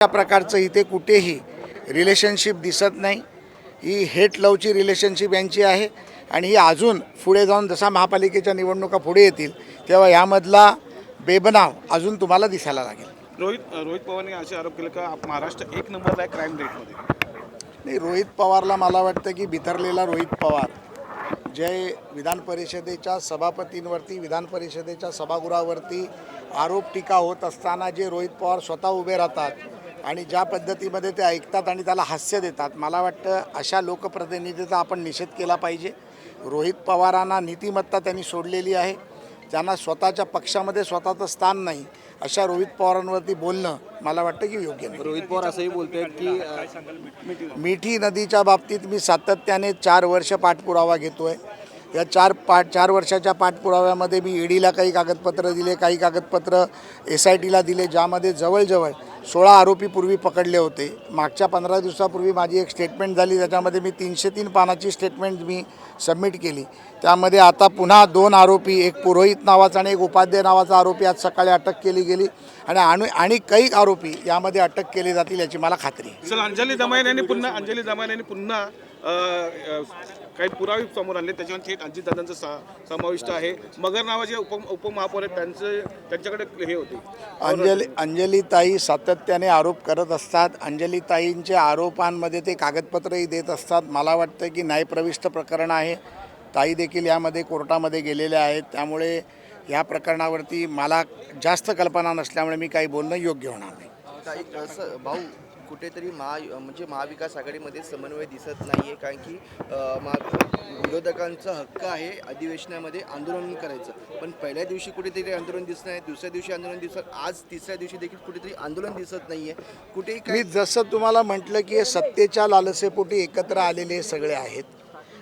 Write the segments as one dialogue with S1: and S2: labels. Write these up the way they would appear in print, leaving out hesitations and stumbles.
S1: या प्रकारचं इथे कुठेही रिलेशनशिप दिसत नाही। ही हेट लवची रिलेशनशिप यांची आहे आणि ही अजून पुढे जाऊन जसा महापालिकेच्या निवडणुका पुढे येतील तेव्हा यामधला बेबनाव अजून तुम्हाला दिसायला लागेल।
S2: रोहित पवारने असे आरोप केले का महाराष्ट्र एक नंबरला आहे क्राईम रेटमध्ये।
S1: नाही, रोहित पवारला मला वाटतं की बिथरलेला रोहित पवार जे विधान परिषदेच्या सभापतींवरती विधान परिषदेच्या सभागृहावरती आरोप टीका होत असताना जे रोहित पवार स्वतः उभे राहतात आणि ज्या पद्धतीमध्ये ते ऐकतात आणि त्याला हास्य देतात, मला वाटतं अशा लोकप्रतिनिधीचा आपण निषेध केला पाहिजे। रोहित पवारांना नीतिमत्ता त्यांनी सोडलेली आहे, त्यांना स्वतःच्या पक्षामध्ये स्वतःचं स्थान नाही, अशा रोहित पवारांवरती बोलणं मला वाटतं की योग्य नाही।
S3: रोहित पवार असंही बोलतोय की
S1: मिठी नदीच्या बाबतीत मी सातत्याने 4 वर्ष पाठपुरावा घेतोय। या 4 वर्षाच्या पाठपुराव्यामध्ये मी ईडीला काही कागदपत्र दिले, काही कागदपत्र SITला दिले, ज्यामध्ये जवळजवळ 16 आरोपी पूर्वी पकडले होते। मागच्या 15 दिवसापूर्वी माझी एक स्टेटमेंट झाली, त्याच्यामध्ये मी 303 पानाची स्टेटमेंट मी सबमिट केली। त्यामध्ये आता पुन्हा 2 आरोपी, एक पुरोहित नावाचा आणि एक उपाध्याय नावाचा आरोपी आज सकाळी अटक केली गेली आणि काही आरोपी यामध्ये अटक केले जातील याची मला खात्री आहे।
S2: सर, अंजली दमाने यांनी पुन्हा काही पुरावे समोर आणले, त्याच्यावर थेट अजितदादांचं समाविष्ट आहे। मगर नावाचे उपमहापौर आहेत, त्यांच्याकडे हे होते।
S1: अंजलीताई सातत्याने आरोप करत असतात। अंजलीताईंच्या आरोपांमध्ये ते कागदपत्रही देत असतात। मला वाटतं की न्यायप्रविष्ट प्रकरण आहे, ताई देखील यामध्ये कोर्टामध्ये गेलेल्या आहेत, त्यामुळे या प्रकरणावरती मला जास्त कल्पना नसल्यामुळे मी काही बोलणं योग्य होणार नाही।
S3: असं भाऊ कुठेतरी महाविकास आघाडीमध्ये समन्वय दिसत नाही आहे, कारण की विरोधकांचा हक्क आहे अधिवेशनामध्ये आंदोलन करायचं, पण पहिल्या दिवशी कुठेतरी आंदोलन दिसत नाही, दुसऱ्या दिवशी आंदोलन दिसत, आज तिसऱ्या दिवशी देखील कुठेतरी आंदोलन दिसत नाही आहे। कुठेही
S1: मी जसं तुम्हाला म्हटलं की सत्तेच्या लालसेपोटी एकत्र आलेले सगळे आहेत।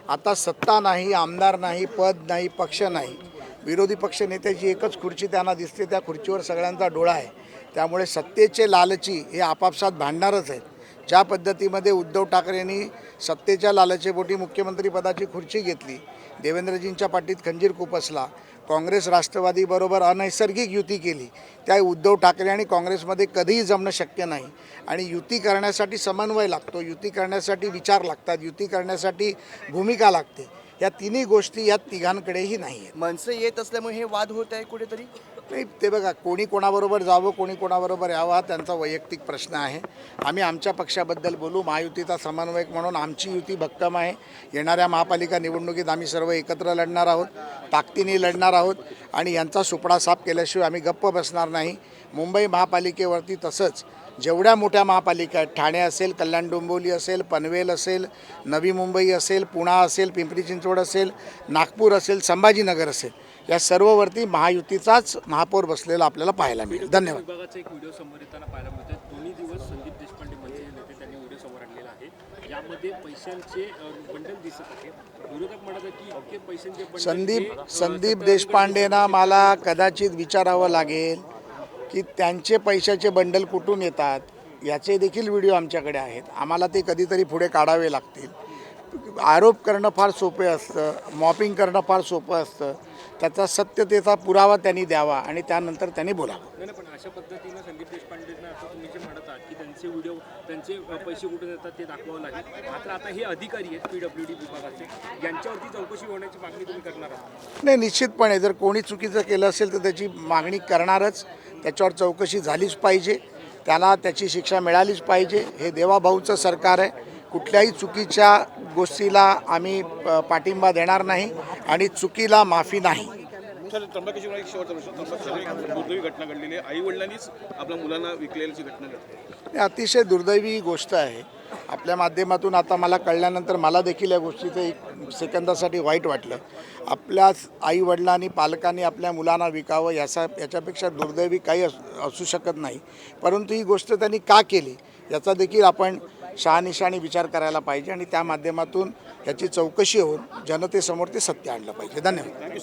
S1: आता सत्ता नाही, आमदार नाही, पद नाही, पक्ष नाही, विरोधी पक्ष नेत्याची एकच खुर्ची त्यांना दिसते, त्या खुर्चीवर सगळ्यांचा डोळा आहे। त्यामुळे सत्तेचे लालची हे आपापसात भांडणारच आहेत। ज्या पद्धतीमध्ये उद्धव ठाकरेंनी सत्तेच्या लालचेपोटी मुख्यमंत्रीपदाची खुर्ची घेतली, देवेंद्रजींच्या पाठीत खंजीर खुपसला, काँग्रेस राष्ट्रवादीबरोबर अनैसर्गिक युती केली, त्या उद्धव ठाकरे आणि काँग्रेसमध्ये कधीही जमणं शक्य नाही आणि युती करण्यासाठी समन्वय लागतो, युती करण्यासाठी विचार लागतात, युती करण्यासाठी भूमिका लागते। या तिन्ही गोष्टी या तिघांकडेही नाही आहेत।
S3: मनसे येत असल्यामुळे हे वाद होत आहे कुठेतरी।
S1: नाही, ते बघा, कोणी कोणाबरोबर जावं, कोणी कोणाबरोबर यावं हा त्यांचा वैयक्तिक प्रश्न आहे। आम्ही आमच्या पक्षाबद्दल बोलू। महायुतीचा समन्वयक म्हणून आमची युती भक्कम आहे। येणाऱ्या महापालिका निवडणुकीत आम्ही सर्व एकत्र लढणार आहोत, ताकदीने लढणार आहोत आणि यांचा सुपडा साफ केल्याशिवाय आम्ही गप्प बसणार नाही। मुंबई महापालिकेवरती तसंच जेवढ्या मोठ्या महापालिका आहेत, ठाणे असेल, कल्याण डोंबिवली असेल, पनवेल असेल, नवी मुंबई असेल, पुणा असेल, पिंपरी चिंचवड असेल, नागपूर असेल, संभाजीनगर असेल, या सर्ववरती महायुतीचाच महापौर बसलेला आपल्याला पाहायला मिळेल। धन्यवाद।
S4: विभागाचा एक व्हिडिओ समोर येताना पाहायला मिळतो। दोन्ही दिवस संदीप देशपांडे मंत्री नेते त्यांनी व्हिडिओ समोर आणलेला आहे, यामध्ये पैशांचे बंडल दिसत आहे। विरोधक म्हणतात की इतके पैशांचे बंडल
S1: संदीप देशपांडेंना मला कदाचित विचारावं लागेल की त्यांचे पैशाचे बंडल कुठून येतात, याचे देखील व्हिडिओ आमच्याकडे आहेत, आम्हाला ते कधीतरी पुढे काढावे लागतील। आरोप करणं फार सोपे असतं, मॉपिंग करणं फार सोपं असतं, त्याचा सत्यतेचा पुरावा त्यांनी द्यावा आणि त्यानंतर त्यांनी बोलावं।
S4: नाही, पण अशा पद्धतीनं संदीप देशपांडेंना आता तुम्ही जे म्हणत आहात की त्यांचे व्हिडिओ, त्यांचे पैसे कुठे येतात ते दाखवावं लागेल, मात्र आता हे अधिकारी आहेत PWD विभागाचे, यांच्यावरती चौकशी होण्याची मागणी तुम्ही करणार आहात?
S1: नाही, निश्चितपणे जर कोणी चुकीचं केलं असेल तर त्याची मागणी करणारच, त्याच्यावर चौकशी झालीच पाहिजे, त्याला त्याची शिक्षा मिळालीच पाहिजे। हे देवाभाऊचं सरकार आहे, कुठल्याही चुकीच्या गोष्टीला आम्ही पाठिंबा देणार नाही आणि चुकीला माफी नाही।
S2: सर, त्र्यंबकेश्वर एक शेवटचा प्रश्न, त्र्यंबकेश्वर एक दुर्दैवी घटना घडलेली आहे, आई वडिलांनीच आपल्या मुलांना विकलेल्याची घटना घडली।
S1: अतिशय दुर्दैवी गोष्ट आहे। आपल्या माध्यमातून आता मला कळल्यानंतर मला देखील या गोष्टीचं एक सेकंदासाठी वाईट वाटलं। आपल्याच आईवडिलांनी, पालकांनी आपल्या मुलांना विकावं याच्यापेक्षा दुर्दैवी काही असू शकत नाही, परंतु ही गोष्ट त्यांनी का केली याचा देखील आपण शहानिशा विचार करायला पाहिजे आणि त्या माध्यमातून याची चौकशी होऊन जनतेसमोर ते सत्य आणलं पाहिजे। धन्यवाद।